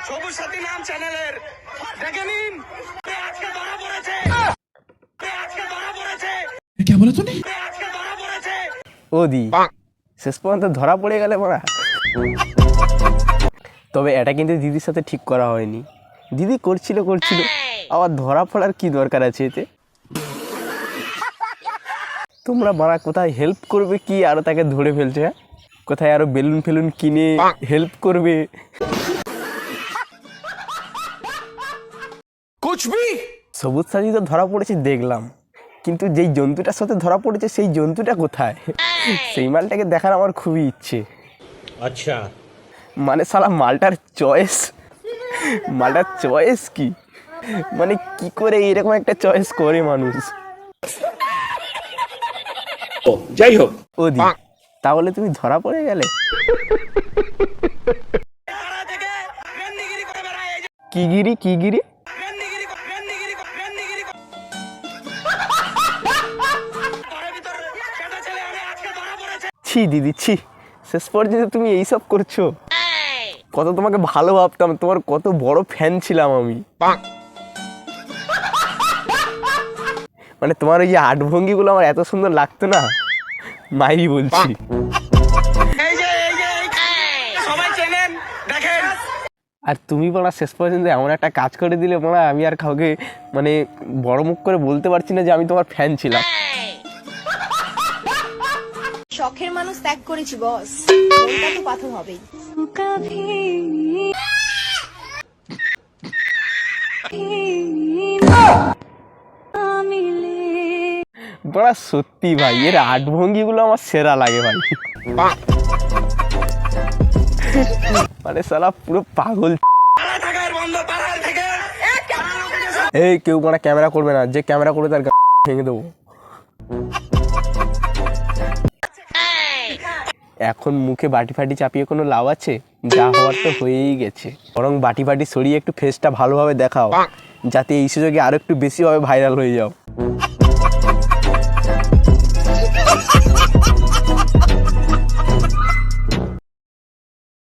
সবুজ সাথী নাম চ্যানেলের দেখে নিন, আজকে ধরা পড়েছে, আজকে ধরা পড়েছে। क्या बोला तूने? আজকে ধরা পড়েছে। ও দি শেষ পর্যন্ত ধরা পড়ে গেলে মারা। তবে এটা কিন্তু দিদির সাথে ঠিক করা হয়নি। দিদি করছিল আবার ধরা পড়ার কি দরকার আছে এতে? তোমরা মারা কোথায় হেল্প করবে কি আরো তাকে ধরে ফেলছে, হ্যাঁ? কোথায় আরো বেলুন ফেলুন কিনে হেল্প করবে? সবুজ সাথী তো ধরা পড়েছে দেখলাম, কিন্তু যেই জন্তুটার সাথে ধরা পড়েছে সেই জন্তুটা কোথায়? সেই মালটাকে দেখার আমার খুবই ইচ্ছে। আচ্ছা, মানে শালা মালটার চয়েস কি? মানে কি করে এরকম একটা চয়েস করে মানুষ? যাই হোক, ও দি তাহলে তুমি ধরা পড়ে গেলে? তারা থেকে রেন্ডিগিরি করে বেড়ায়, এই যে কি গিরি রেন্ডিগিরি ঘরের ভিতর সেটা ছেলে আমি আজকে ধরা পড়েছে। ছি দিদি ছি, শেষ পর্যন্ত তুমি এইসব করছো? কত তোমাকে ভালো ভাবতাম, তোমার কত বড় ফ্যান ছিলাম আমি। মানে তোমার ওই যে আট ভঙ্গিগুলো আমার এত সুন্দর লাগতো না, মাইরি বলছি। এই যে সবাই চেনেন, দেখেন। আর তুমি বলা শেষ পর্যন্ত এমন একটা কাজ করে দিলে বলা, আমি আর কাউকে মানে বড় মুখ করে বলতে পারছি না যে আমি তোমার ফ্যান ছিলাম। শখের মানুষ ত্যাগ করেছি বস, মনটা তো পাথর হবেই। বড়া সত্যি ভাই, এর আট ভঙ্গিগুলো আমার সেরা লাগে ভাই। মানে শালা পুরো পাগল। পাড়া থাকার বন্ধ, পাড়ার থেকে এই কেউ মানে ক্যামেরা করবে না, যে ক্যামেরা করবে তার ভেঙে দেবো। এখন মুখে বাটি ফাটি চাপিয়ে কোনো লাভ আছে? যা হওয়ার তো হয়েই গেছে। বরং বাটি ফাটি সরিয়ে একটু ফেসটা ভালোভাবে দেখাও, যাতে এই সুযোগে আরো একটু বেশিভাবে ভাইরাল হয়ে যাও।